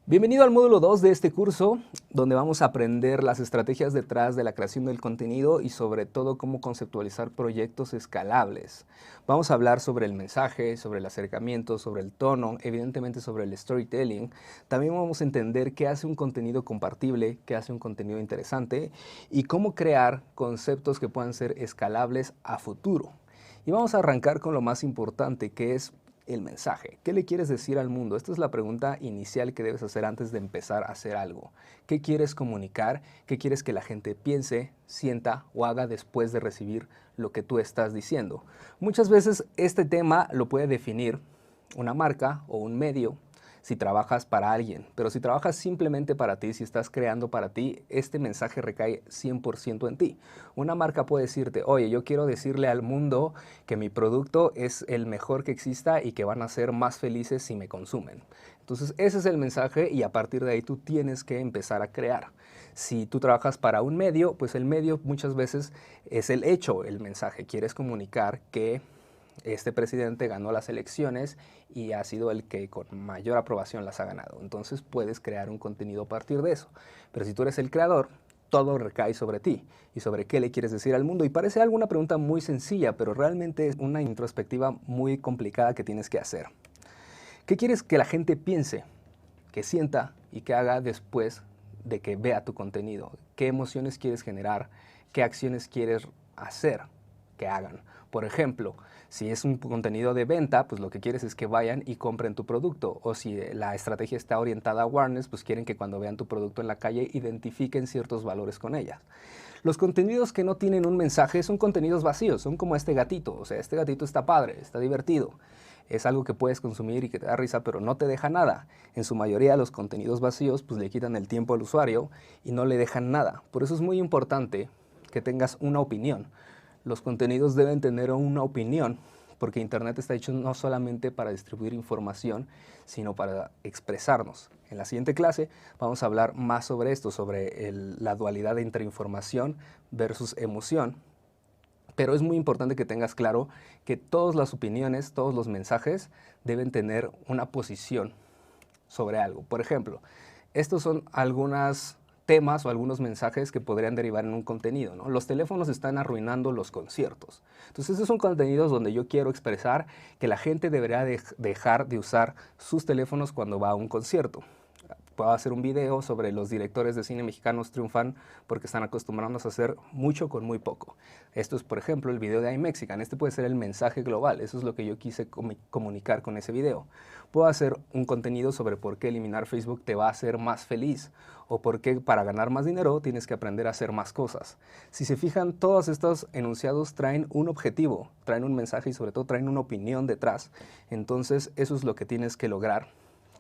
Bienvenido al módulo 2 de este curso, donde vamos a aprender las estrategias detrás de la creación del contenido y sobre todo cómo conceptualizar proyectos escalables. Vamos a hablar sobre el mensaje, sobre el acercamiento, sobre el tono, evidentemente sobre el storytelling. También vamos a entender qué hace un contenido compartible, qué hace un contenido interesante y cómo crear conceptos que puedan ser escalables a futuro. Y vamos a arrancar con lo más importante, que es el mensaje. ¿Qué le quieres decir al mundo? Esta es la pregunta inicial que debes hacer antes de empezar a hacer algo. ¿Qué quieres comunicar? ¿Qué quieres que la gente piense, sienta o haga después de recibir lo que tú estás diciendo? Muchas veces este tema lo puede definir una marca o un medio si trabajas para alguien, pero si trabajas simplemente para ti, si estás creando para ti, este mensaje recae 100% en ti. Una marca puede decirte, oye, yo quiero decirle al mundo que mi producto es el mejor que exista y que van a ser más felices si me consumen. Entonces ese es el mensaje y a partir de ahí tú tienes que empezar a crear. Si tú trabajas para un medio, pues el medio muchas veces es el hecho, el mensaje. Quieres comunicar que este presidente ganó las elecciones y ha sido el que con mayor aprobación las ha ganado. Entonces puedes crear un contenido a partir de eso. Pero si tú eres el creador, todo recae sobre ti y sobre qué le quieres decir al mundo. Y parece alguna pregunta muy sencilla, pero realmente es una introspectiva muy complicada que tienes que hacer. ¿Qué quieres que la gente piense, que sienta y que haga después de que vea tu contenido? ¿Qué emociones quieres generar? ¿Qué acciones quieres hacer que hagan? Por ejemplo, si es un contenido de venta, pues lo que quieres es que vayan y compren tu producto. O si la estrategia está orientada a awareness, pues quieren que cuando vean tu producto en la calle identifiquen ciertos valores con ellas. Los contenidos que no tienen un mensaje son contenidos vacíos, son como este gatito. O sea, este gatito está padre, está divertido. Es algo que puedes consumir y que te da risa, pero no te deja nada. En su mayoría los contenidos vacíos pues le quitan el tiempo al usuario y no le dejan nada. Por eso es muy importante que tengas una opinión. Los contenidos deben tener una opinión, porque Internet está hecho no solamente para distribuir información, sino para expresarnos. En la siguiente clase vamos a hablar más sobre esto, sobre la dualidad entre información versus emoción. Pero es muy importante que tengas claro que todas las opiniones, todos los mensajes deben tener una posición sobre algo. Por ejemplo, estos son algunos temas o algunos mensajes que podrían derivar en un contenido, ¿no? Los teléfonos están arruinando los conciertos. Entonces, estos son contenidos donde yo quiero expresar que la gente deberá dejar de usar sus teléfonos cuando va a un concierto. Puedo hacer un video sobre los directores de cine mexicanos triunfan porque están acostumbrados a hacer mucho con muy poco. Esto es, por ejemplo, el video de iMexican. Este puede ser el mensaje global. Eso es lo que yo quise comunicar con ese video. Puedo hacer un contenido sobre por qué eliminar Facebook te va a hacer más feliz o por qué para ganar más dinero tienes que aprender a hacer más cosas. Si se fijan, todos estos enunciados traen un objetivo, traen un mensaje y sobre todo traen una opinión detrás. Entonces, eso es lo que tienes que lograr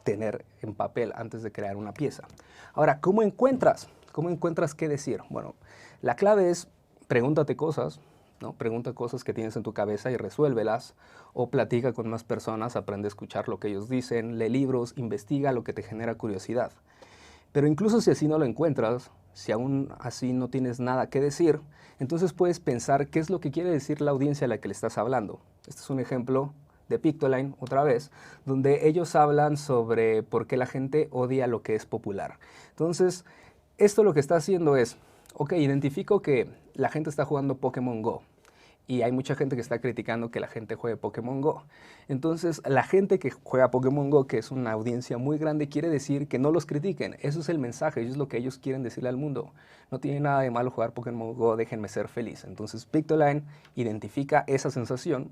tener en papel antes de crear una pieza. Ahora, ¿cómo encuentras? ¿Cómo encuentras qué decir? Bueno, la clave es pregúntate cosas, ¿no? Pregunta cosas que tienes en tu cabeza y resuélvelas, o platica con más personas, aprende a escuchar lo que ellos dicen, lee libros, investiga lo que te genera curiosidad. Pero incluso si así no lo encuentras, si aún así no tienes nada que decir, entonces puedes pensar qué es lo que quiere decir la audiencia a la que le estás hablando. Este es un ejemplo de Pictoline, otra vez, donde ellos hablan sobre por qué la gente odia lo que es popular. Entonces, esto lo que está haciendo es, ok, identifico que la gente está jugando Pokémon Go y hay mucha gente que está criticando que la gente juegue Pokémon Go. Entonces, la gente que juega Pokémon Go, que es una audiencia muy grande, quiere decir que no los critiquen. Eso es el mensaje, eso es lo que ellos quieren decirle al mundo. No tiene nada de malo jugar Pokémon Go, déjenme ser feliz. Entonces, Pictoline identifica esa sensación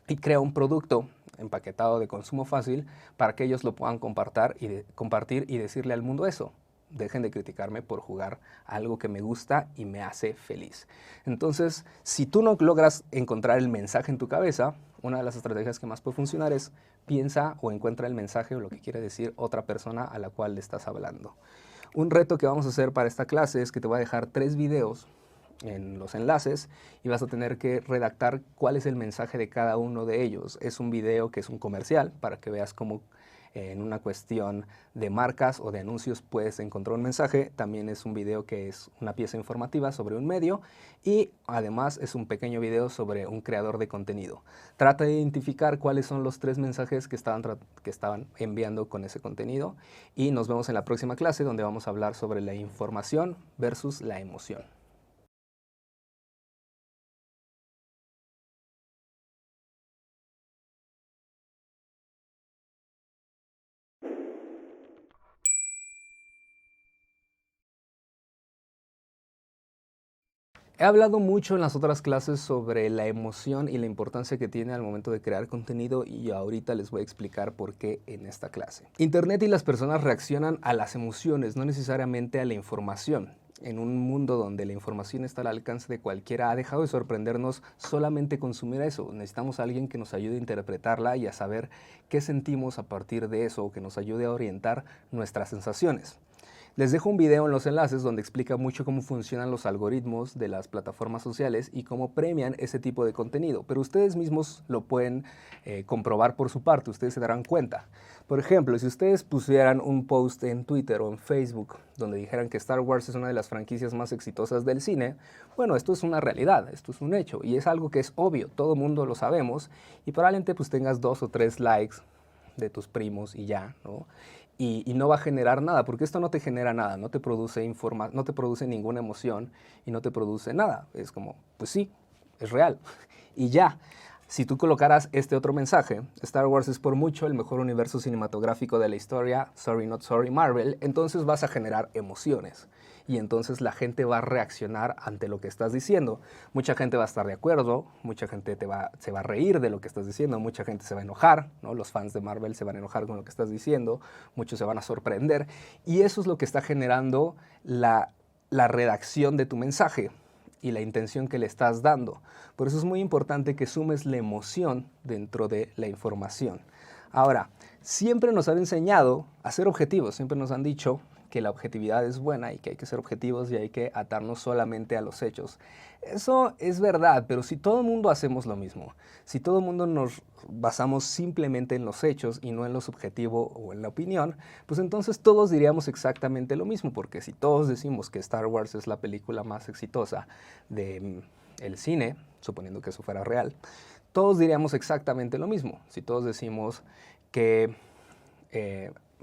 y crea un producto empaquetado de consumo fácil para que ellos lo puedan compartir y decirle al mundo eso. Dejen de criticarme por jugar algo que me gusta y me hace feliz. Entonces, si tú no logras encontrar el mensaje en tu cabeza, una de las estrategias que más puede funcionar es piensa o encuentra el mensaje o lo que quiere decir otra persona a la cual le estás hablando. Un reto que vamos a hacer para esta clase es que te voy a dejar 3 videos en los enlaces y vas a tener que redactar cuál es el mensaje de cada uno de ellos. Es un video que es un comercial para que veas cómo en una cuestión de marcas o de anuncios puedes encontrar un mensaje. También es un video que es una pieza informativa sobre un medio y además es un pequeño video sobre un creador de contenido. Trata de identificar cuáles son los 3 mensajes que estaban enviando con ese contenido y nos vemos en la próxima clase donde vamos a hablar sobre la información versus la emoción. He hablado mucho en las otras clases sobre la emoción y la importancia que tiene al momento de crear contenido y ahorita les voy a explicar por qué en esta clase. Internet y las personas reaccionan a las emociones, no necesariamente a la información. En un mundo donde la información está al alcance de cualquiera, ha dejado de sorprendernos solamente consumir eso. Necesitamos a alguien que nos ayude a interpretarla y a saber qué sentimos a partir de eso, o que nos ayude a orientar nuestras sensaciones. Les dejo un video en los enlaces donde explica mucho cómo funcionan los algoritmos de las plataformas sociales y cómo premian ese tipo de contenido, pero ustedes mismos lo pueden comprobar por su parte, ustedes se darán cuenta. Por ejemplo, si ustedes pusieran un post en Twitter o en Facebook donde dijeran que Star Wars es una de las franquicias más exitosas del cine, bueno, esto es una realidad, esto es un hecho y es algo que es obvio, todo mundo lo sabemos y probablemente pues tengas 2 o 3 likes de tus primos y ya, ¿no? Y no va a generar nada, porque esto no te genera nada, no te produce no te produce ninguna emoción y no te produce nada. Es como, pues sí, es real. Y ya, si tú colocaras este otro mensaje, Star Wars es por mucho el mejor universo cinematográfico de la historia, sorry not sorry Marvel, entonces vas a generar emociones. Y entonces la gente va a reaccionar ante lo que estás diciendo. Mucha gente va a estar de acuerdo, mucha gente se va a reír de lo que estás diciendo, mucha gente se va a enojar, ¿no? Los fans de Marvel se van a enojar con lo que estás diciendo, muchos se van a sorprender. Y eso es lo que está generando la redacción de tu mensaje y la intención que le estás dando. Por eso es muy importante que sumes la emoción dentro de la información. Ahora, siempre nos han enseñado a ser objetivos, siempre nos han dicho que la objetividad es buena y que hay que ser objetivos y hay que atarnos solamente a los hechos. Eso es verdad, pero si todo el mundo hacemos lo mismo, si todo el mundo nos basamos simplemente en los hechos y no en lo subjetivo o en la opinión, pues entonces todos diríamos exactamente lo mismo, porque si todos decimos que Star Wars es la película más exitosa del cine, suponiendo que eso fuera real, todos diríamos exactamente lo mismo. Si todos decimos que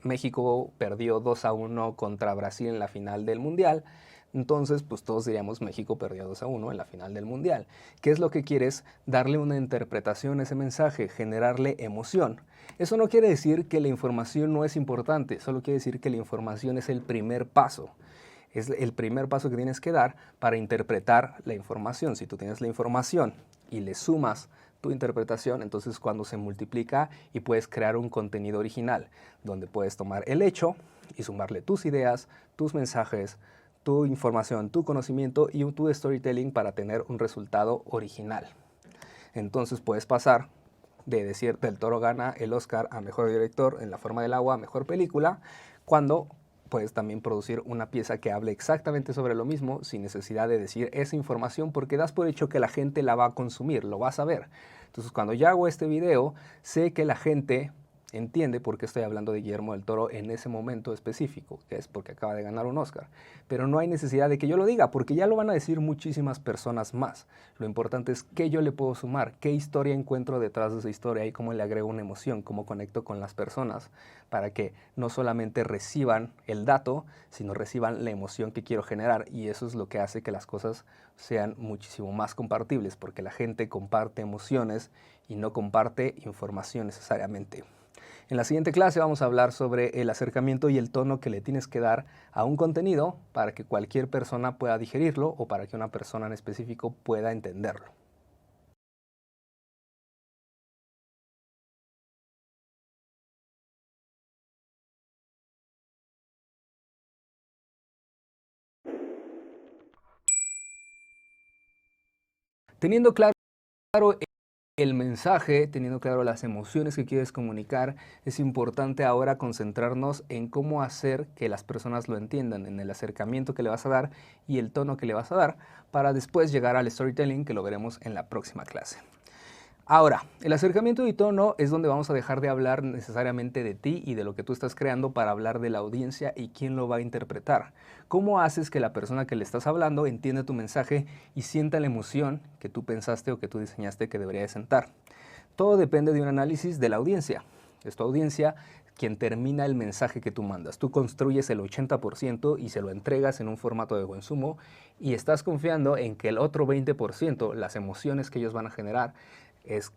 México perdió 2-1 contra Brasil en la final del Mundial, entonces pues todos diríamos México perdió 2-1 en la final del Mundial. ¿Qué es lo que quieres? Darle una interpretación a ese mensaje, generarle emoción. Eso no quiere decir que la información no es importante, solo quiere decir que la información es el primer paso. Es el primer paso que tienes que dar para interpretar la información. Si tú tienes la información y le sumas tu interpretación, entonces cuando se multiplica y puedes crear un contenido original, donde puedes tomar el hecho y sumarle tus ideas, tus mensajes, tu información, tu conocimiento y tu storytelling para tener un resultado original. Entonces puedes pasar de decir Del Toro gana el Oscar a Mejor Director en La Forma del Agua a Mejor Película, cuando puedes también producir una pieza que hable exactamente sobre lo mismo sin necesidad de decir esa información porque das por hecho que la gente la va a consumir, lo vas a ver. Entonces cuando yo hago este video, sé que la gente entiende por qué estoy hablando de Guillermo del Toro en ese momento específico, que es porque acaba de ganar un Oscar. Pero no hay necesidad de que yo lo diga, porque ya lo van a decir muchísimas personas más. Lo importante es qué yo le puedo sumar, qué historia encuentro detrás de esa historia y cómo le agrego una emoción, cómo conecto con las personas para que no solamente reciban el dato, sino reciban la emoción que quiero generar. Y eso es lo que hace que las cosas sean muchísimo más compartibles, porque la gente comparte emociones y no comparte información necesariamente. En la siguiente clase vamos a hablar sobre el acercamiento y el tono que le tienes que dar a un contenido para que cualquier persona pueda digerirlo o para que una persona en específico pueda entenderlo. Teniendo claro el mensaje, teniendo claro las emociones que quieres comunicar, es importante ahora concentrarnos en cómo hacer que las personas lo entiendan, en el acercamiento que le vas a dar y el tono que le vas a dar, para después llegar al storytelling, que lo veremos en la próxima clase. Ahora, el acercamiento y tono es donde vamos a dejar de hablar necesariamente de ti y de lo que tú estás creando para hablar de la audiencia y quién lo va a interpretar. ¿Cómo haces que la persona que le estás hablando entienda tu mensaje y sienta la emoción que tú pensaste o que tú diseñaste que debería de sentar? Todo depende de un análisis de la audiencia. Es tu audiencia quien termina el mensaje que tú mandas. Tú construyes el 80% y se lo entregas en un formato de consumo y estás confiando en que el otro 20%, las emociones que ellos van a generar,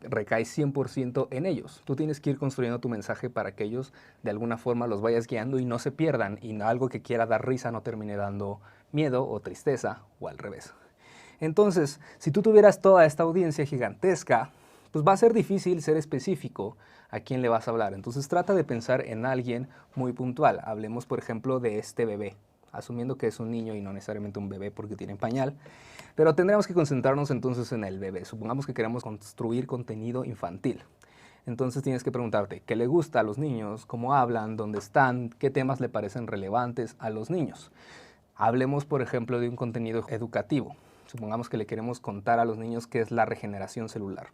recae 100% en ellos. Tú tienes que ir construyendo tu mensaje para que ellos de alguna forma los vayas guiando y no se pierdan y algo que quiera dar risa no termine dando miedo o tristeza o al revés. Entonces, si tú tuvieras toda esta audiencia gigantesca, pues va a ser difícil ser específico a quién le vas a hablar. Entonces trata de pensar en alguien muy puntual. Hablemos, por ejemplo, de este bebé, asumiendo que es un niño y no necesariamente un bebé porque tiene pañal. Pero tendremos que concentrarnos entonces en el bebé. Supongamos que queremos construir contenido infantil. Entonces tienes que preguntarte qué le gusta a los niños, cómo hablan, dónde están, qué temas le parecen relevantes a los niños. Hablemos, por ejemplo, de un contenido educativo. Supongamos que le queremos contar a los niños qué es la regeneración celular,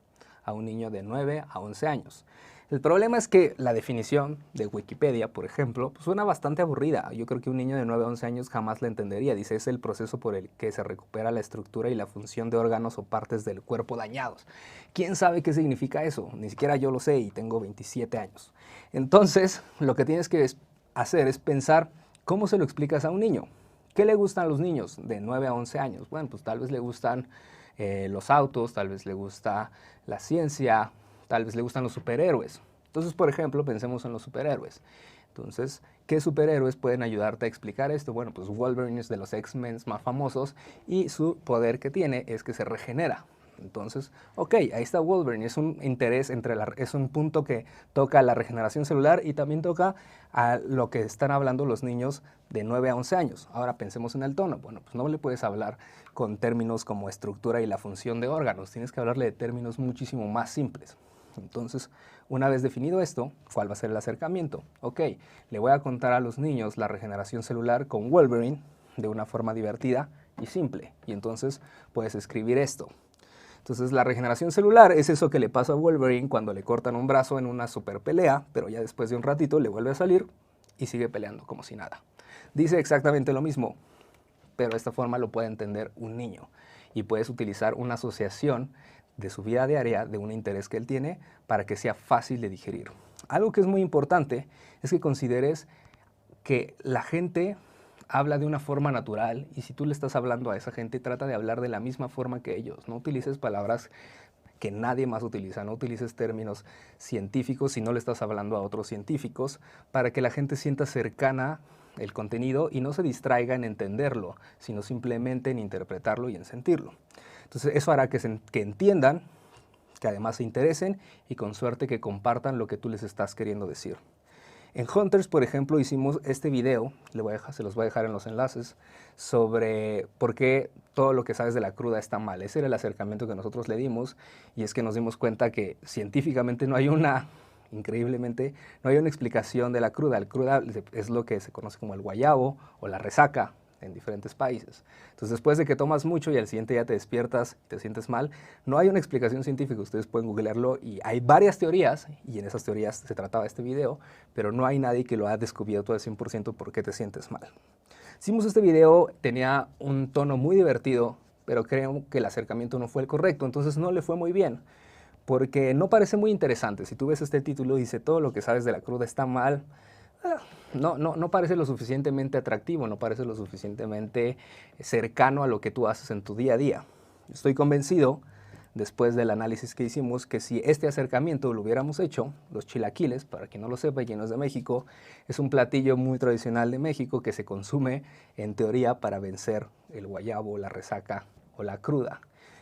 a un niño de 9 a 11 años. El problema es que la definición de Wikipedia, por ejemplo, pues suena bastante aburrida. Yo creo que un niño de 9 a 11 años jamás la entendería. Dice, es el proceso por el que se recupera la estructura y la función de órganos o partes del cuerpo dañados. ¿Quién sabe qué significa eso? Ni siquiera yo lo sé y tengo 27 años. Entonces, lo que tienes que hacer es pensar cómo se lo explicas a un niño. ¿Qué le gustan a los niños de 9 a 11 años? Bueno, pues tal vez le gustan los autos, tal vez le gusta la ciencia, tal vez le gustan los superhéroes. Entonces, por ejemplo, pensemos en los superhéroes. Entonces, ¿qué superhéroes pueden ayudarte a explicar esto? Bueno, pues Wolverine es de los X-Men más famosos y su poder que tiene es que se regenera. Entonces, ok, ahí está Wolverine, es un interés es un punto que toca la regeneración celular y también toca a lo que están hablando los niños de 9 a 11 años. Ahora pensemos en el tono. Bueno, pues no le puedes hablar con términos como estructura y la función de órganos, tienes que hablarle de términos muchísimo más simples. Entonces, una vez definido esto, ¿cuál va a ser el acercamiento? Ok, le voy a contar a los niños la regeneración celular con Wolverine de una forma divertida y simple. Y entonces puedes escribir esto. Entonces la regeneración celular es eso que le pasa a Wolverine cuando le cortan un brazo en una super pelea, pero ya después de un ratito le vuelve a salir y sigue peleando como si nada. Dice exactamente lo mismo, pero de esta forma lo puede entender un niño y puedes utilizar una asociación de su vida diaria, de un interés que él tiene, para que sea fácil de digerir. Algo que es muy importante es que consideres que la gente habla de una forma natural y si tú le estás hablando a esa gente, trata de hablar de la misma forma que ellos. No utilices palabras que nadie más utiliza, no utilices términos científicos si no le estás hablando a otros científicos para que la gente sienta cercana el contenido y no se distraiga en entenderlo, sino simplemente en interpretarlo y en sentirlo. Entonces eso hará que entiendan, que además se interesen y con suerte que compartan lo que tú les estás queriendo decir. En Hunters, por ejemplo, hicimos este video, se los voy a dejar en los enlaces, sobre por qué todo lo que sabes de la cruda está mal. Ese era el acercamiento que nosotros le dimos y es que nos dimos cuenta que científicamente increíblemente, no hay una explicación de la cruda. La cruda es lo que se conoce como el guayabo o la resaca en diferentes países. Entonces, después de que tomas mucho y al siguiente día te despiertas y te sientes mal, no hay una explicación científica. Ustedes pueden googlearlo y hay varias teorías, y en esas teorías se trataba este video, pero no hay nadie que lo haya descubierto al 100% por qué te sientes mal. Hicimos este video, tenía un tono muy divertido, pero creo que el acercamiento no fue el correcto, entonces no le fue muy bien, porque no parece muy interesante. Si tú ves este título, dice todo lo que sabes de la cruda está mal, no parece lo suficientemente atractivo, no parece lo suficientemente cercano a lo que tú haces en tu día a día. Estoy convencido, después del análisis que hicimos, que si este acercamiento lo hubiéramos hecho, los chilaquiles, para quien no lo sepa, llenos de México, es un platillo muy tradicional de México que se consume en teoría para vencer el guayabo, la resaca o la cruda.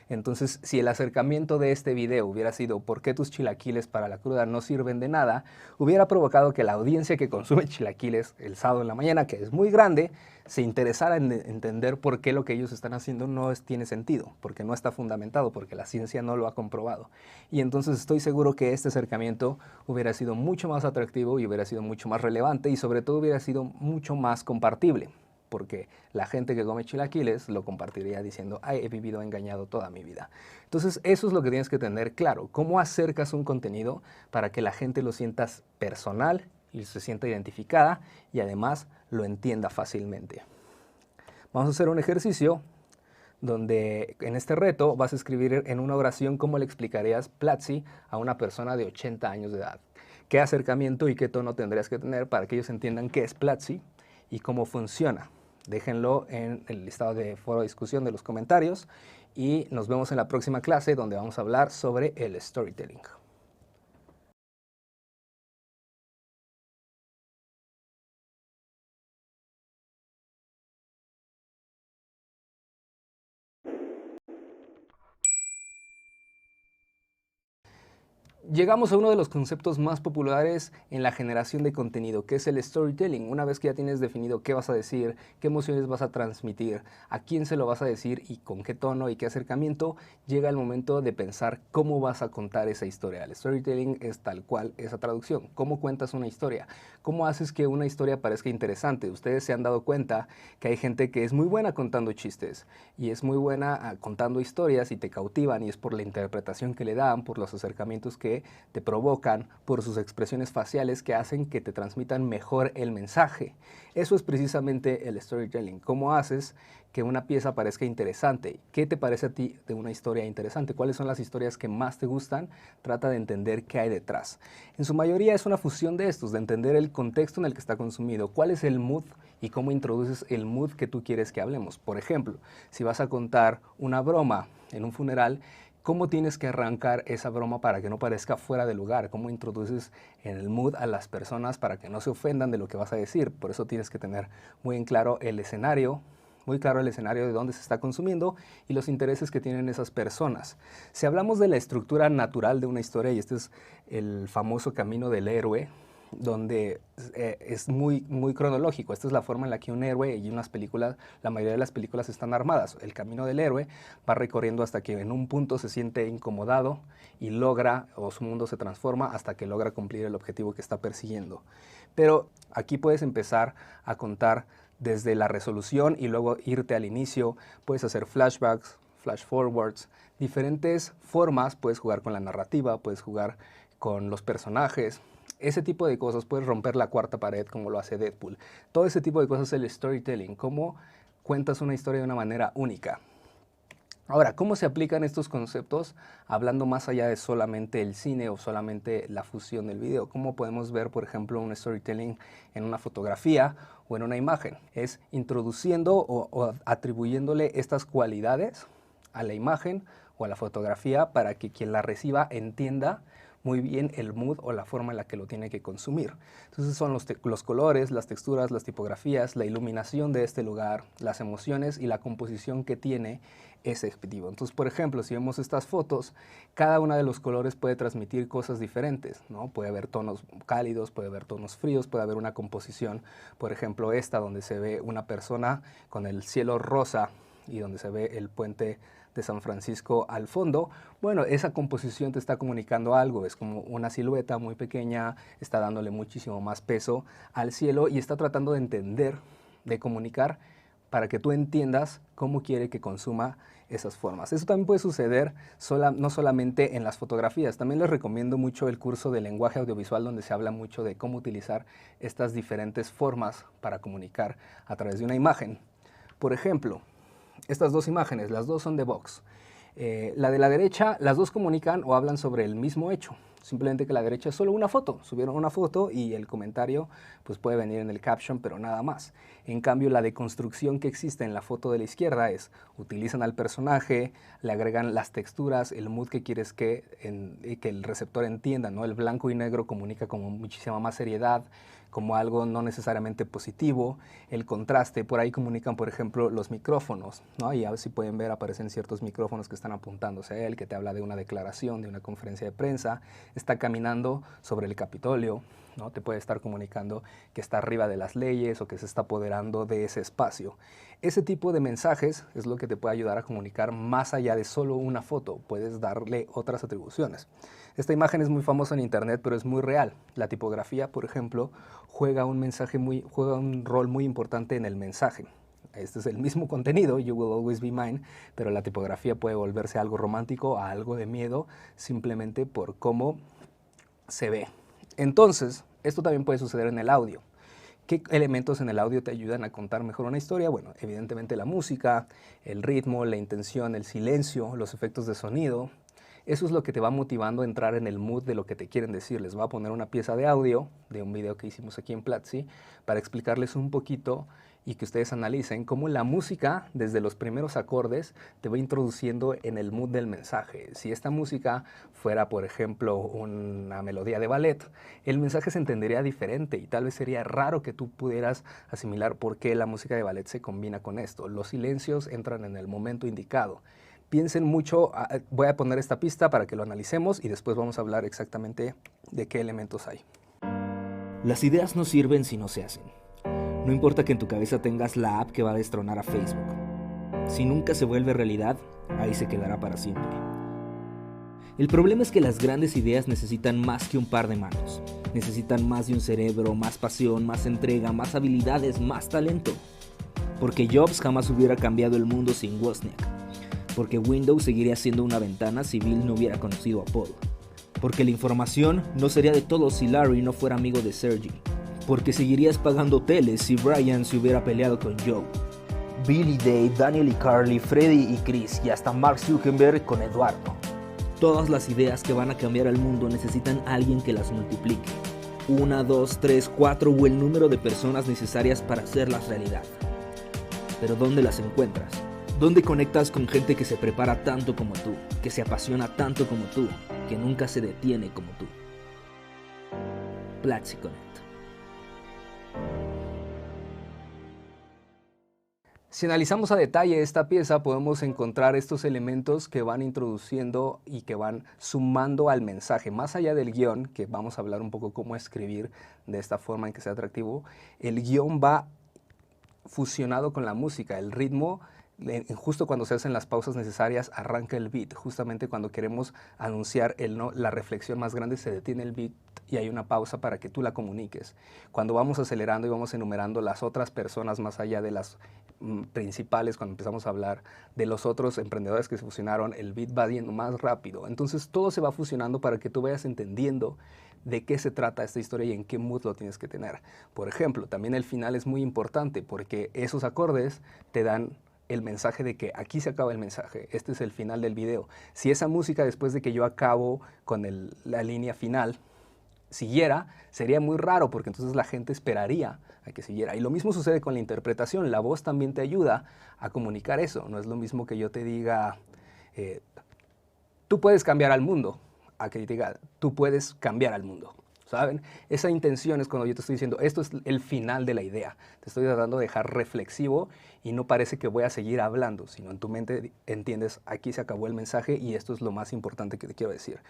Entonces, si el acercamiento de este video hubiera sido ¿por qué tus chilaquiles para la cruda no sirven de nada?, hubiera provocado que la audiencia que consume chilaquiles el sábado en la mañana, que es muy grande, se interesara en entender por qué lo que ellos están haciendo tiene sentido, porque no está fundamentado, porque la ciencia no lo ha comprobado. Y entonces estoy seguro que este acercamiento hubiera sido mucho más atractivo y hubiera sido mucho más relevante y sobre todo hubiera sido mucho más compartible. porque la gente que come chilaquiles lo compartiría diciendo, ay, he vivido engañado toda mi vida. Entonces, eso es lo que tienes que tener claro, cómo acercas un contenido para que la gente lo sientas personal y se sienta identificada y además lo entienda fácilmente. Vamos a hacer un ejercicio donde en este reto vas a escribir en una oración cómo le explicarías Platzi a una persona de 80 años de edad. ¿Qué acercamiento y qué tono tendrías que tener para que ellos entiendan qué es Platzi y cómo funciona? Déjenlo en el listado de foro de discusión de los comentarios y nos vemos en la próxima clase donde vamos a hablar sobre el storytelling. Llegamos a uno de los conceptos más populares en la generación de contenido, que es el storytelling. Una vez que ya tienes definido qué vas a decir, qué emociones vas a transmitir, a quién se lo vas a decir y con qué tono y qué acercamiento, llega el momento de pensar cómo vas a contar esa historia. El storytelling es tal cual esa traducción. ¿Cómo cuentas una historia? ¿Cómo haces que una historia parezca interesante? Ustedes se han dado cuenta que hay gente que es muy buena contando chistes y es muy buena contando historias y te cautivan, y es por la interpretación que le dan, por los acercamientos que te provocan, por sus expresiones faciales que hacen que te transmitan mejor el mensaje. Eso es precisamente el storytelling. ¿Cómo haces que una pieza parezca interesante? ¿Qué te parece a ti de una historia interesante? ¿Cuáles son las historias que más te gustan? Trata de entender qué hay detrás. En su mayoría es una fusión de estos, de entender el contexto en el que está consumido, cuál es el mood y cómo introduces el mood que tú quieres que hablemos. Por ejemplo, si vas a contar una broma en un funeral, ¿cómo tienes que arrancar esa broma para que no parezca fuera de lugar? ¿Cómo introduces en el mood a las personas para que no se ofendan de lo que vas a decir? Por eso tienes que tener muy en claro el escenario, muy claro el escenario de dónde se está consumiendo y los intereses que tienen esas personas. Si hablamos de la estructura natural de una historia, y este es el famoso camino del héroe, donde es muy cronológico. Esta es la forma en la que un héroe y unas películas, la mayoría de las películas están armadas. El camino del héroe va recorriendo hasta que en un punto se siente incomodado y logra, o su mundo se transforma hasta que logra cumplir el objetivo que está persiguiendo. Pero aquí puedes empezar a contar desde la resolución y luego irte al inicio. Puedes hacer flashbacks, flash forwards, diferentes formas. Puedes jugar con la narrativa, puedes jugar con los personajes. Ese tipo de cosas, puedes romper la cuarta pared como lo hace Deadpool. Todo ese tipo de cosas es el storytelling, cómo cuentas una historia de una manera única. Ahora, ¿cómo se aplican estos conceptos hablando más allá de solamente el cine o solamente la fusión del video? ¿Cómo podemos ver, por ejemplo, un storytelling en una fotografía o en una imagen? Es introduciendo o atribuyéndole estas cualidades a la imagen o a la fotografía para que quien la reciba entienda muy bien el mood o la forma en la que lo tiene que consumir. Entonces son los colores, las texturas, las tipografías, la iluminación de este lugar, las emociones y la composición que tiene ese objetivo. Entonces, por ejemplo, si vemos estas fotos, cada uno de los colores puede transmitir cosas diferentes, ¿no? Puede haber tonos cálidos, puede haber tonos fríos, puede haber una composición, por ejemplo, esta donde se ve una persona con el cielo rosa y donde se ve el puente de San Francisco al fondo. Bueno, esa composición te está comunicando algo, es como una silueta muy pequeña, está dándole muchísimo más peso al cielo y está tratando de entender, de comunicar para que tú entiendas cómo quiere que consuma esas formas. Eso también puede suceder no solamente en las fotografías. También les recomiendo mucho el curso de lenguaje audiovisual, donde se habla mucho de cómo utilizar estas diferentes formas para comunicar a través de una imagen. Por ejemplo, estas dos imágenes, las dos son de Vox. La de la derecha, las dos comunican o hablan sobre el mismo hecho. Simplemente que la derecha es solo una foto. Subieron una foto y el comentario pues puede venir en el caption, pero nada más. En cambio, la deconstrucción que existe en la foto de la izquierda es, utilizan al personaje, le agregan las texturas, el mood que quieres que el receptor entienda, ¿no? El blanco y negro comunica como muchísima más seriedad, como algo no necesariamente positivo. El contraste, por ahí comunican, por ejemplo, los micrófonos, ¿no? Y a ver si pueden ver, aparecen ciertos micrófonos que están apuntándose a él, que te habla de una declaración, de una conferencia de prensa. Está caminando sobre el Capitolio, ¿no? Te puede estar comunicando que está arriba de las leyes o que se está apoderando de ese espacio. Ese tipo de mensajes es lo que te puede ayudar a comunicar más allá de solo una foto. Puedes darle otras atribuciones. Esta imagen es muy famosa en internet, pero es muy real. La tipografía, por ejemplo, juega un rol muy importante en el mensaje. este es el mismo contenido, You Will Always Be Mine, pero la tipografía puede volverse algo romántico, a algo de miedo, simplemente por cómo se ve. Entonces, esto también puede suceder en el audio. ¿Qué elementos en el audio te ayudan a contar mejor una historia? Bueno, evidentemente la música, el ritmo, la intención, el silencio, los efectos de sonido. Eso es lo que te va motivando a entrar en el mood de lo que te quieren decir. Les voy a poner una pieza de audio de un video que hicimos aquí en Platzi para explicarles un poquito y que ustedes analicen cómo la música, desde los primeros acordes, te va introduciendo en el mood del mensaje. Si esta música fuera, por ejemplo, una melodía de ballet, el mensaje se entendería diferente y tal vez sería raro que tú pudieras asimilar por qué la música de ballet se combina con esto. Los silencios entran en el momento indicado. Piensen mucho, voy a poner esta pista para que lo analicemos y después vamos a hablar exactamente de qué elementos hay. Las ideas no sirven si no se hacen. No importa que en tu cabeza tengas la app que va a destronar a Facebook. Si nunca se vuelve realidad, ahí se quedará para siempre. El problema es que las grandes ideas necesitan más que un par de manos. Necesitan más de un cerebro, más pasión, más entrega, más habilidades, más talento. Porque Jobs jamás hubiera cambiado el mundo sin Wozniak. Porque Windows seguiría siendo una ventana si Bill no hubiera conocido a Paul. Porque la información no sería de todos si Larry no fuera amigo de Sergey. Porque seguirías pagando hoteles si Brian se hubiera peleado con Joe. Bill y Dave, Daniel y Carly, Freddy y Chris y hasta Mark Zuckerberg con Eduardo. Todas las ideas que van a cambiar al mundo necesitan a alguien que las multiplique. 1, 2, 3, 4 o el número de personas necesarias para hacerlas realidad. Pero ¿dónde las encuentras? ¿Dónde conectas con gente que se prepara tanto como tú, que se apasiona tanto como tú, que nunca se detiene como tú? Platzi Connect. Si analizamos a detalle esta pieza, podemos encontrar estos elementos que van introduciendo y que van sumando al mensaje. Más allá del guión, que vamos a hablar un poco cómo escribir de esta forma en que sea atractivo, el guión va fusionado con la música, el ritmo. Justo cuando se hacen las pausas necesarias arranca el beat, justamente cuando queremos anunciar la reflexión más grande se detiene el beat y hay una pausa para que tú la comuniques. Cuando vamos acelerando y vamos enumerando las otras personas más allá de las principales, cuando empezamos a hablar de los otros emprendedores que se fusionaron, el beat va yendo más rápido. Entonces todo se va fusionando para que tú vayas entendiendo de qué se trata esta historia y en qué mood lo tienes que tener. Por ejemplo, también el final es muy importante porque esos acordes te dan el mensaje de que aquí se acaba el mensaje, este es el final del video. Si esa música después de que yo acabo con la línea final siguiera, sería muy raro porque entonces la gente esperaría a que siguiera. Y lo mismo sucede con la interpretación, la voz también te ayuda a comunicar eso. No es lo mismo que yo te diga, tú puedes cambiar al mundo, a que te diga, tú puedes cambiar al mundo. ¿Saben? Esa intención es cuando yo te estoy diciendo, esto es el final de la idea. Te estoy tratando de dejar reflexivo y no parece que voy a seguir hablando, sino en tu mente entiendes, aquí se acabó el mensaje y esto es lo más importante que te quiero decir.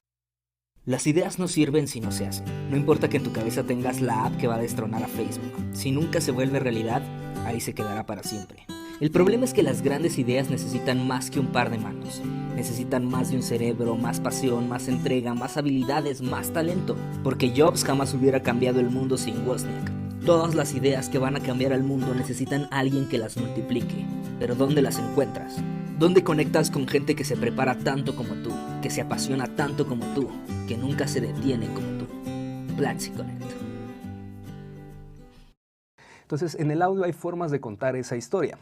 Las ideas no sirven si no se hacen. No importa que en tu cabeza tengas la app que va a destronar a Facebook. Si nunca se vuelve realidad, ahí se quedará para siempre. El problema es que las grandes ideas necesitan más que un par de manos. Necesitan más de un cerebro, más pasión, más entrega, más habilidades, más talento. Porque Jobs jamás hubiera cambiado el mundo sin Wozniak. Todas las ideas que van a cambiar al mundo necesitan a alguien que las multiplique. Pero ¿dónde las encuentras? ¿Dónde conectas con gente que se prepara tanto como tú, que se apasiona tanto como tú, que nunca se detiene como tú? Platzi Connect. Entonces, en el audio hay formas de contar esa historia.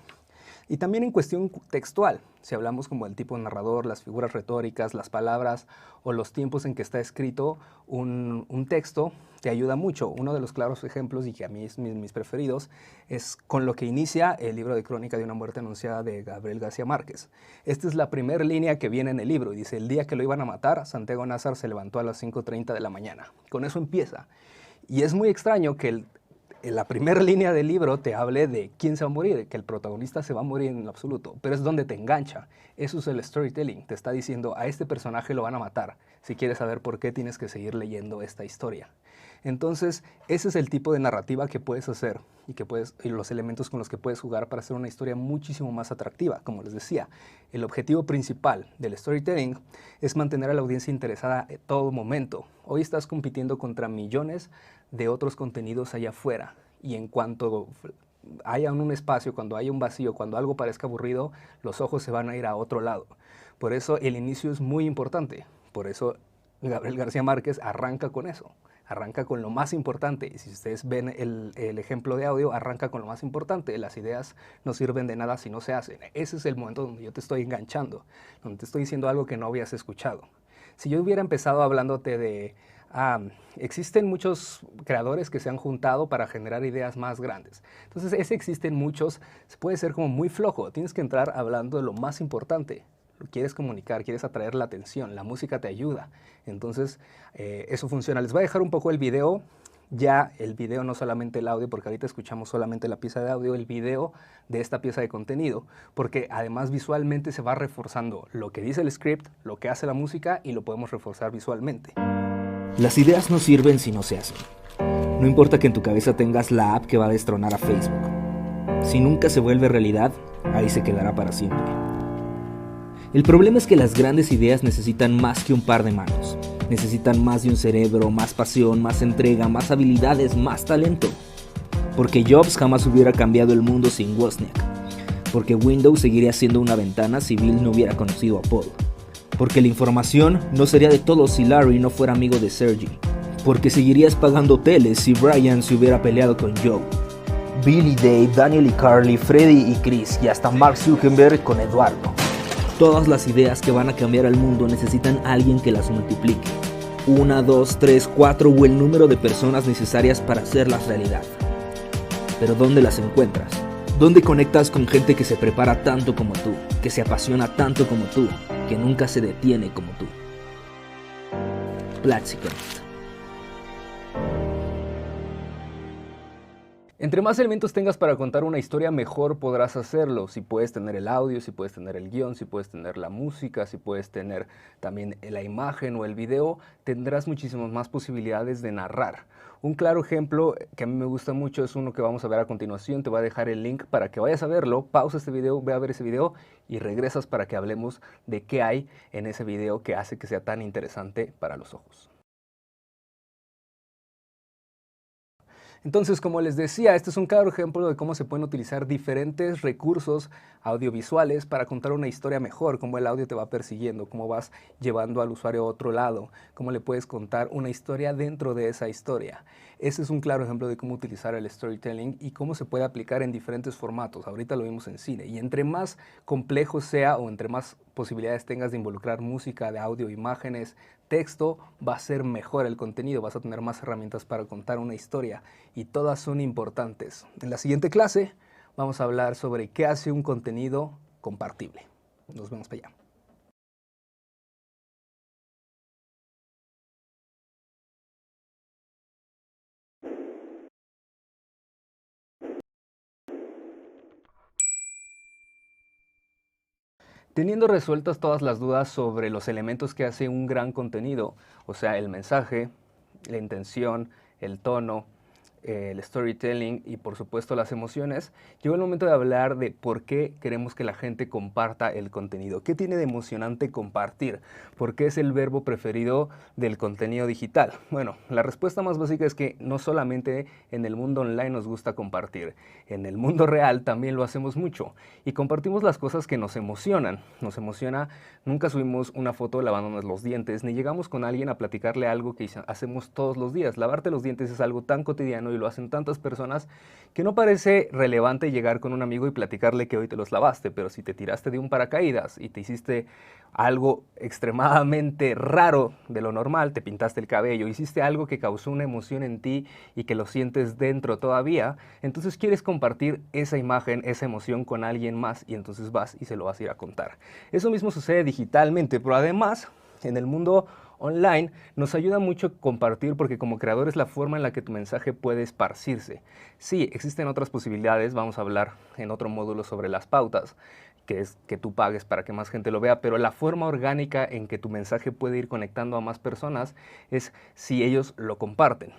Y también en cuestión textual, si hablamos como el tipo narrador, las figuras retóricas, las palabras o los tiempos en que está escrito un texto, te ayuda mucho. Uno de los claros ejemplos, y que a mí es mis preferidos, es con lo que inicia el libro de Crónica de una muerte anunciada de Gabriel García Márquez. Esta es la primera línea que viene en el libro y dice, el día que lo iban a matar, Santiago Nazar se levantó a las 5:30 de la mañana. Con eso empieza. Y es muy extraño que en la primera línea del libro te hable de quién se va a morir, que el protagonista se va a morir en lo absoluto, pero es donde te engancha. Eso es el storytelling, te está diciendo a este personaje lo van a matar. Si quieres saber por qué, tienes que seguir leyendo esta historia. Entonces, ese es el tipo de narrativa que puedes hacer y los elementos con los que puedes jugar para hacer una historia muchísimo más atractiva. Como les decía, el objetivo principal del storytelling es mantener a la audiencia interesada en todo momento. Hoy estás compitiendo contra millones de otros contenidos allá afuera y en cuanto haya un espacio, cuando haya un vacío, cuando algo parezca aburrido, los ojos se van a ir a otro lado. Por eso el inicio es muy importante. Por eso Gabriel García Márquez arranca con eso. Arranca con lo más importante. Y si ustedes ven el ejemplo de audio, arranca con lo más importante. Las ideas no sirven de nada si no se hacen. Ese es el momento donde yo te estoy enganchando, donde te estoy diciendo algo que no habías escuchado. Si yo hubiera empezado hablándote de... existen muchos creadores que se han juntado para generar ideas más grandes. Entonces, ese existen muchos, puede ser como muy flojo. Tienes que entrar hablando de lo más importante. Quieres comunicar, quieres atraer la atención, la música te ayuda. Entonces, eso funciona. Les voy a dejar un poco el video. Ya el video, no solamente el audio, porque ahorita escuchamos solamente la pieza de audio, el video de esta pieza de contenido, porque además visualmente se va reforzando lo que dice el script, lo que hace la música y lo podemos reforzar visualmente. Las ideas no sirven si no se hacen. No importa que en tu cabeza tengas la app que va a destronar a Facebook. Si nunca se vuelve realidad, ahí se quedará para siempre. El problema es que las grandes ideas necesitan más que un par de manos. Necesitan más de un cerebro, más pasión, más entrega, más habilidades, más talento. Porque Jobs jamás hubiera cambiado el mundo sin Wozniak. Porque Windows seguiría siendo una ventana si Bill no hubiera conocido a Paul. Porque la información no sería de todos si Larry no fuera amigo de Sergey. Porque seguirías pagando hoteles si Brian se hubiera peleado con Joe. Bill y Dave, Daniel y Carly, Freddy y Chris y hasta Mark Zuckerberg con Eduardo. Todas las ideas que van a cambiar al mundo necesitan a alguien que las multiplique. 1, 2, 3, 4 o el número de personas necesarias para hacerlas realidad. Pero ¿dónde las encuentras? ¿Dónde conectas con gente que se prepara tanto como tú, que se apasiona tanto como tú, que nunca se detiene como tú? Platzi Connect. Entre más elementos tengas para contar una historia, mejor podrás hacerlo. Si puedes tener el audio, si puedes tener el guión, si puedes tener la música, si puedes tener también la imagen o el video, tendrás muchísimas más posibilidades de narrar. Un claro ejemplo que a mí me gusta mucho es uno que vamos a ver a continuación. Te voy a dejar el link para que vayas a verlo, pausa este video, ve a ver ese video y regresas para que hablemos de qué hay en ese video que hace que sea tan interesante para los ojos. Entonces, como les decía, este es un claro ejemplo de cómo se pueden utilizar diferentes recursos audiovisuales para contar una historia mejor, cómo el audio te va persiguiendo, cómo vas llevando al usuario a otro lado, cómo le puedes contar una historia dentro de esa historia. Ese es un claro ejemplo de cómo utilizar el storytelling y cómo se puede aplicar en diferentes formatos. Ahorita lo vimos en cine y entre más complejo sea o entre más posibilidades tengas de involucrar música, de audio, imágenes, texto, va a ser mejor el contenido, vas a tener más herramientas para contar una historia y todas son importantes. En la siguiente clase vamos a hablar sobre qué hace un contenido compartible. Nos vemos para allá. Teniendo resueltas todas las dudas sobre los elementos que hace un gran contenido, o sea, el mensaje, la intención, el tono, el storytelling y por supuesto las emociones, llegó el momento de hablar de por qué queremos que la gente comparta el contenido. ¿Qué tiene de emocionante compartir? ¿Por qué es el verbo preferido del contenido digital? Bueno, la respuesta más básica es que no solamente en el mundo online nos gusta compartir, en el mundo real también lo hacemos mucho y compartimos las cosas que nos emocionan. Nos emociona, nunca subimos una foto lavándonos los dientes, ni llegamos con alguien a platicarle algo que hacemos todos los días. Lavarte los dientes es algo tan cotidiano y lo hacen tantas personas que no parece relevante llegar con un amigo y platicarle que hoy te los lavaste, pero si te tiraste de un paracaídas y te hiciste algo extremadamente raro de lo normal, te pintaste el cabello, hiciste algo que causó una emoción en ti y que lo sientes dentro todavía, entonces quieres compartir esa imagen, esa emoción con alguien más y entonces vas y se lo vas a ir a contar. Eso mismo sucede digitalmente, pero además en el mundo online nos ayuda mucho compartir porque como creador es la forma en la que tu mensaje puede esparcirse. Sí, existen otras posibilidades, vamos a hablar en otro módulo sobre las pautas, que es que tú pagues para que más gente lo vea, pero la forma orgánica en que tu mensaje puede ir conectando a más personas es si ellos lo comparten.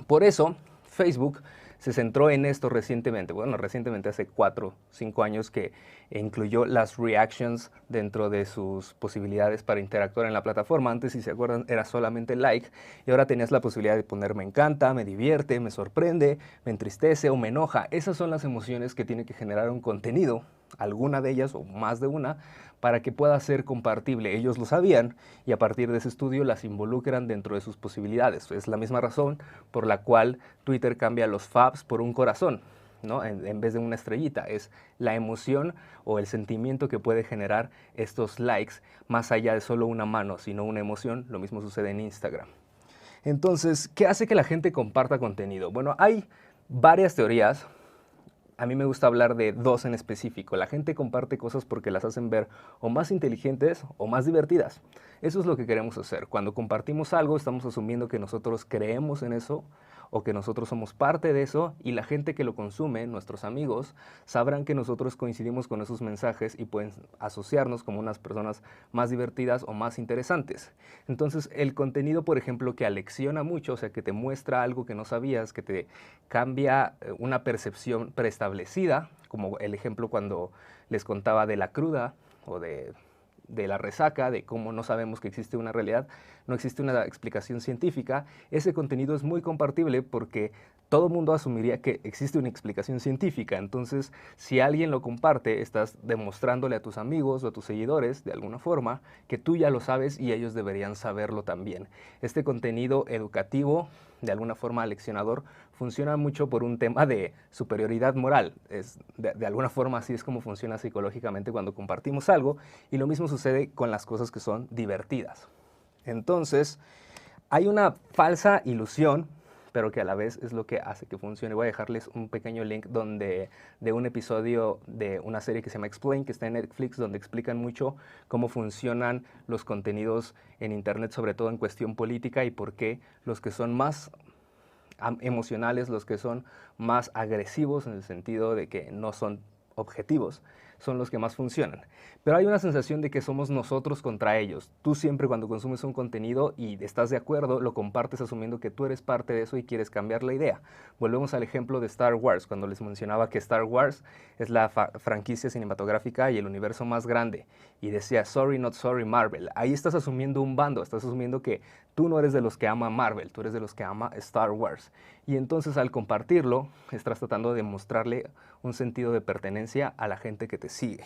Por eso, Facebook se centró en esto recientemente, bueno, recientemente hace 4 o 5 años que incluyó las reactions dentro de sus posibilidades para interactuar en la plataforma. Antes, si se acuerdan, era solamente like y ahora tenías la posibilidad de poner me encanta, me divierte, me sorprende, me entristece o me enoja. Esas son las emociones que tiene que generar un contenido, alguna de ellas o más de una, para que pueda ser compartible. Ellos lo sabían y a partir de ese estudio las involucran dentro de sus posibilidades. Es la misma razón por la cual Twitter cambia los faves por un corazón, ¿no? En vez de una estrellita. Es la emoción o el sentimiento que puede generar estos likes más allá de solo una mano, sino una emoción. Lo mismo sucede en Instagram. Entonces, ¿qué hace que la gente comparta contenido? Bueno, hay varias teorías. A mí me gusta hablar de 2 en específico. La gente comparte cosas porque las hacen ver o más inteligentes o más divertidas. Eso es lo que queremos hacer. Cuando compartimos algo, estamos asumiendo que nosotros creemos en eso o que nosotros somos parte de eso, y la gente que lo consume, nuestros amigos, sabrán que nosotros coincidimos con esos mensajes y pueden asociarnos como unas personas más divertidas o más interesantes. Entonces, el contenido, por ejemplo, que alecciona mucho, o sea, que te muestra algo que no sabías, que te cambia una percepción preestablecida, como el ejemplo cuando les contaba de la cruda o de la resaca, de cómo no sabemos que existe una realidad, no existe una explicación científica. Ese contenido es muy compartible porque todo el mundo asumiría que existe una explicación científica. Entonces, si alguien lo comparte, estás demostrándole a tus amigos o a tus seguidores, de alguna forma, que tú ya lo sabes y ellos deberían saberlo también. Este contenido educativo, de alguna forma aleccionador, funciona mucho por un tema de superioridad moral. De alguna forma así es como funciona psicológicamente cuando compartimos algo, y lo mismo sucede con las cosas que son divertidas. Entonces, hay una falsa ilusión, pero que a la vez es lo que hace que funcione. Voy a dejarles un pequeño link de un episodio de una serie que se llama Explain, que está en Netflix, donde explican mucho cómo funcionan los contenidos en Internet, sobre todo en cuestión política, y por qué los que son más emocionales, los que son más agresivos en el sentido de que no son objetivos, son los que más funcionan. Pero hay una sensación de que somos nosotros contra ellos. Tú siempre, cuando consumes un contenido y estás de acuerdo, lo compartes asumiendo que tú eres parte de eso y quieres cambiar la idea. Volvemos al ejemplo de Star Wars, cuando les mencionaba que Star Wars es la franquicia cinematográfica y el universo más grande, y decía sorry not sorry Marvel. Ahí estás asumiendo un bando, estás asumiendo que tú no eres de los que ama Marvel, tú eres de los que ama Star Wars. Y entonces, al compartirlo, estás tratando de mostrarle un sentido de pertenencia a la gente que te sigue.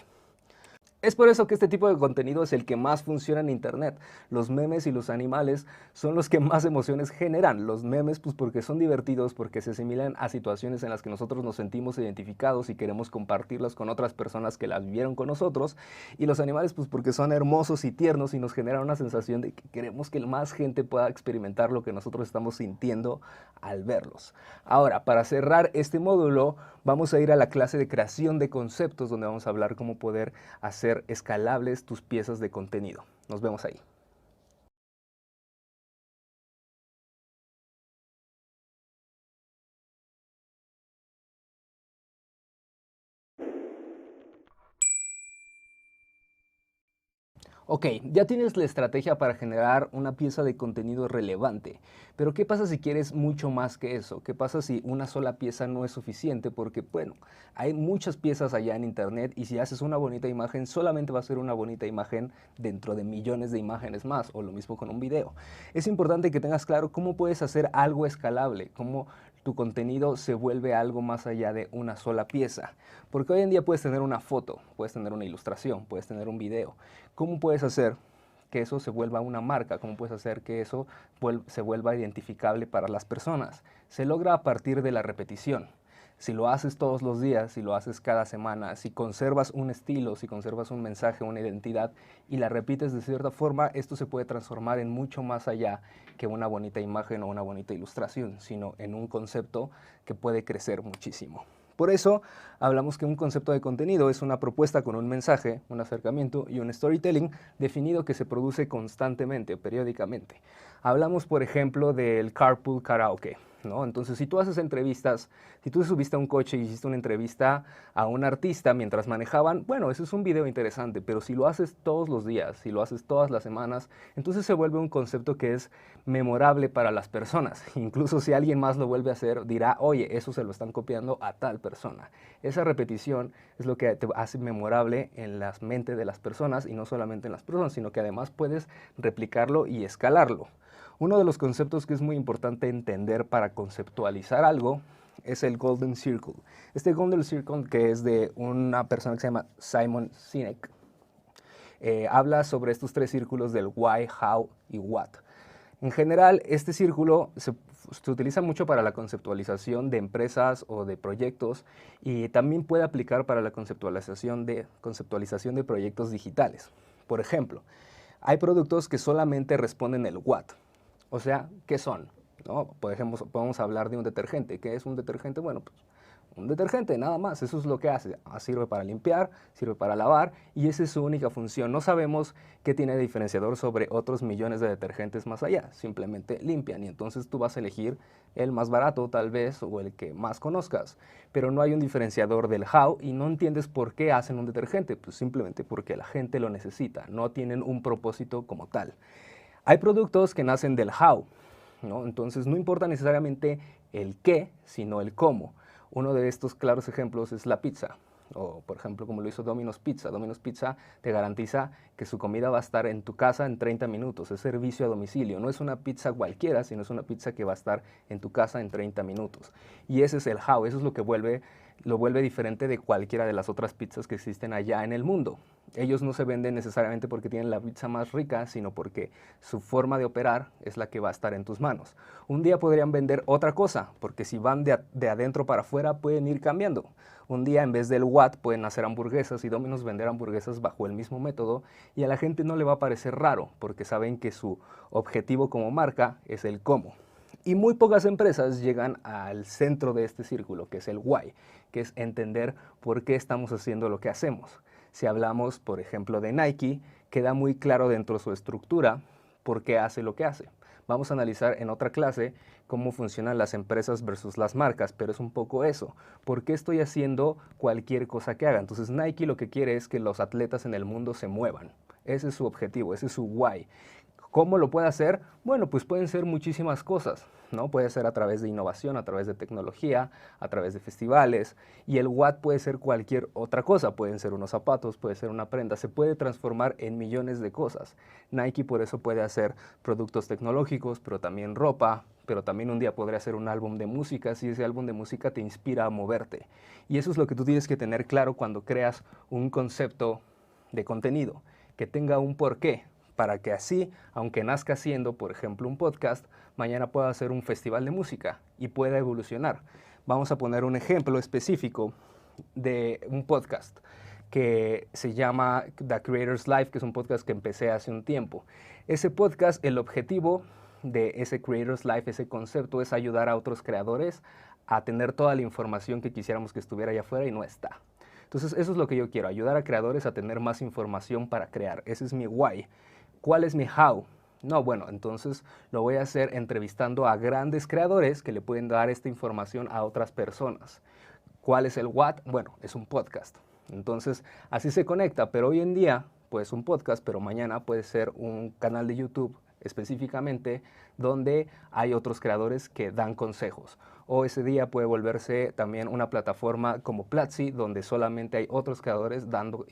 Es por eso que este tipo de contenido es el que más funciona en Internet. Los memes y los animales son los que más emociones generan. Los memes, pues porque son divertidos, porque se asimilan a situaciones en las que nosotros nos sentimos identificados y queremos compartirlas con otras personas que las vivieron con nosotros. Y los animales, pues porque son hermosos y tiernos y nos generan una sensación de que queremos que más gente pueda experimentar lo que nosotros estamos sintiendo al verlos. Ahora, para cerrar este módulo, vamos a ir a la clase de creación de conceptos, donde vamos a hablar cómo poder hacer escalables tus piezas de contenido. Nos vemos ahí. Ok, ya tienes la estrategia para generar una pieza de contenido relevante, pero ¿qué pasa si quieres mucho más que eso? ¿Qué pasa si una sola pieza no es suficiente? Porque, bueno, hay muchas piezas allá en Internet y si haces una bonita imagen, solamente va a ser una bonita imagen dentro de millones de imágenes más, o lo mismo con un video. Es importante que tengas claro cómo puedes hacer algo escalable, cómo tu contenido se vuelve algo más allá de una sola pieza. Porque hoy en día puedes tener una foto, puedes tener una ilustración, puedes tener un video. ¿Cómo puedes hacer que eso se vuelva una marca? ¿Cómo puedes hacer que eso se vuelva identificable para las personas? Se logra a partir de la repetición. Si lo haces todos los días, si lo haces cada semana, si conservas un estilo, si conservas un mensaje, una identidad y la repites de cierta forma, esto se puede transformar en mucho más allá que una bonita imagen o una bonita ilustración, sino en un concepto que puede crecer muchísimo. Por eso hablamos que un concepto de contenido es una propuesta con un mensaje, un acercamiento y un storytelling definido que se produce constantemente, periódicamente. Hablamos, por ejemplo, del carpool karaoke. ¿no? Entonces, si tú haces entrevistas, si tú subiste a un coche y hiciste una entrevista a un artista mientras manejaban, bueno, eso es un video interesante, pero si lo haces todos los días, si lo haces todas las semanas, entonces se vuelve un concepto que es memorable para las personas. Incluso si alguien más lo vuelve a hacer, dirá, oye, eso se lo están copiando a tal persona. Esa repetición es lo que te hace memorable en la mente de las personas, y no solamente en las personas, sino que además puedes replicarlo y escalarlo. Uno de los conceptos que es muy importante entender para conceptualizar algo es el Golden Circle. Este Golden Circle, que es de una persona que se llama Simon Sinek, habla sobre estos 3 círculos del why, how y what. En general, este círculo se utiliza mucho para la conceptualización de empresas o de proyectos, y también puede aplicar para la conceptualización de proyectos digitales. Por ejemplo, hay productos que solamente responden el what. O sea, ¿qué son? ¿No? Por ejemplo, podemos hablar de un detergente. ¿Qué es un detergente? Bueno, pues un detergente, nada más. Eso es lo que hace. Sirve para limpiar, sirve para lavar, y esa es su única función. No sabemos qué tiene de diferenciador sobre otros millones de detergentes más allá. Simplemente limpian, y entonces tú vas a elegir el más barato tal vez, o el que más conozcas. Pero no hay un diferenciador del how, y no entiendes por qué hacen un detergente. Pues simplemente porque la gente lo necesita. No tienen un propósito como tal. Hay productos que nacen del how, ¿no? Entonces no importa necesariamente el qué, sino el cómo. Uno de estos claros ejemplos es la pizza, o por ejemplo como lo hizo Domino's Pizza. Domino's Pizza te garantiza que su comida va a estar en tu casa en 30 minutos, es servicio a domicilio. No es una pizza cualquiera, sino es una pizza que va a estar en tu casa en 30 minutos. Y ese es el how, eso es lo que lo vuelve diferente de cualquiera de las otras pizzas que existen allá en el mundo. Ellos no se venden necesariamente porque tienen la pizza más rica, sino porque su forma de operar es la que va a estar en tus manos. Un día podrían vender otra cosa, porque si van de adentro para afuera pueden ir cambiando. Un día en vez del what pueden hacer hamburguesas, y Domino's vender hamburguesas bajo el mismo método, y a la gente no le va a parecer raro, porque saben que su objetivo como marca es el cómo. Y muy pocas empresas llegan al centro de este círculo, que es el why, que es entender por qué estamos haciendo lo que hacemos. Si hablamos, por ejemplo, de Nike, queda muy claro dentro de su estructura por qué hace lo que hace. Vamos a analizar en otra clase cómo funcionan las empresas versus las marcas, pero es un poco eso. ¿Por qué estoy haciendo cualquier cosa que haga? Entonces Nike lo que quiere es que los atletas en el mundo se muevan. Ese es su objetivo, ese es su why. ¿Cómo lo puede hacer? Bueno, pues pueden ser muchísimas cosas, ¿no? Puede ser a través de innovación, a través de tecnología, a través de festivales, y el what puede ser cualquier otra cosa. Pueden ser unos zapatos, puede ser una prenda, se puede transformar en millones de cosas. Nike por eso puede hacer productos tecnológicos, pero también ropa, pero también un día podría hacer un álbum de música si ese álbum de música te inspira a moverte. Y eso es lo que tú tienes que tener claro cuando creas un concepto de contenido, que tenga un porqué, para que así, aunque nazca siendo, por ejemplo, un podcast, mañana pueda hacer un festival de música y pueda evolucionar. Vamos a poner un ejemplo específico de un podcast que se llama The Creator's Life, que es un podcast que empecé hace un tiempo. Ese podcast, el objetivo de ese Creator's Life, ese concepto, es ayudar a otros creadores a tener toda la información que quisiéramos que estuviera allá afuera y no está. Entonces, eso es lo que yo quiero, ayudar a creadores a tener más información para crear. Ese es mi why. ¿Cuál es mi how? No, bueno, entonces lo voy a hacer entrevistando a grandes creadores que le pueden dar esta información a otras personas. ¿Cuál es el what? Bueno, es un podcast. Entonces, así se conecta, pero hoy en día, pues un podcast, pero mañana puede ser un canal de YouTube específicamente donde hay otros creadores que dan consejos. O ese día puede volverse también una plataforma como Platzi, donde solamente hay otros creadores dando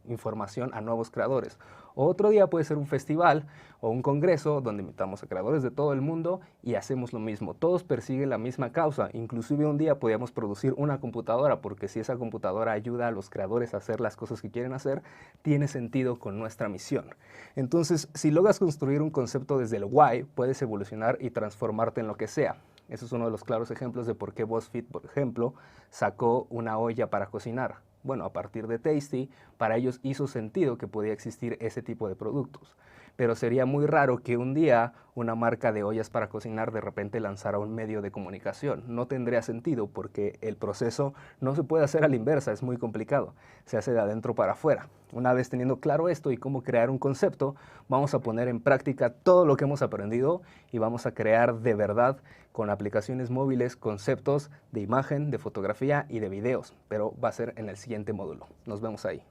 información a nuevos creadores. O otro día puede ser un festival o un congreso donde invitamos a creadores de todo el mundo y hacemos lo mismo. Todos persiguen la misma causa. Inclusive un día podríamos producir una computadora, porque si esa computadora ayuda a los creadores a hacer las cosas que quieren hacer, tiene sentido con nuestra misión. Entonces, si logras construir un concepto desde el why, puedes evolucionar y transformarte en lo que sea. Eso es uno de los claros ejemplos de por qué BuzzFeed, por ejemplo, sacó una olla para cocinar. Bueno, a partir de Tasty, para ellos hizo sentido que podía existir ese tipo de productos. pero sería muy raro que un día una marca de ollas para cocinar de repente lanzara un medio de comunicación. No tendría sentido porque el proceso no se puede hacer a la inversa, es muy complicado. Se hace de adentro para afuera. Una vez teniendo claro esto y cómo crear un concepto, vamos a poner en práctica todo lo que hemos aprendido y vamos a crear de verdad con aplicaciones móviles conceptos de imagen, de fotografía y de videos, pero va a ser en el siguiente módulo. Nos vemos ahí.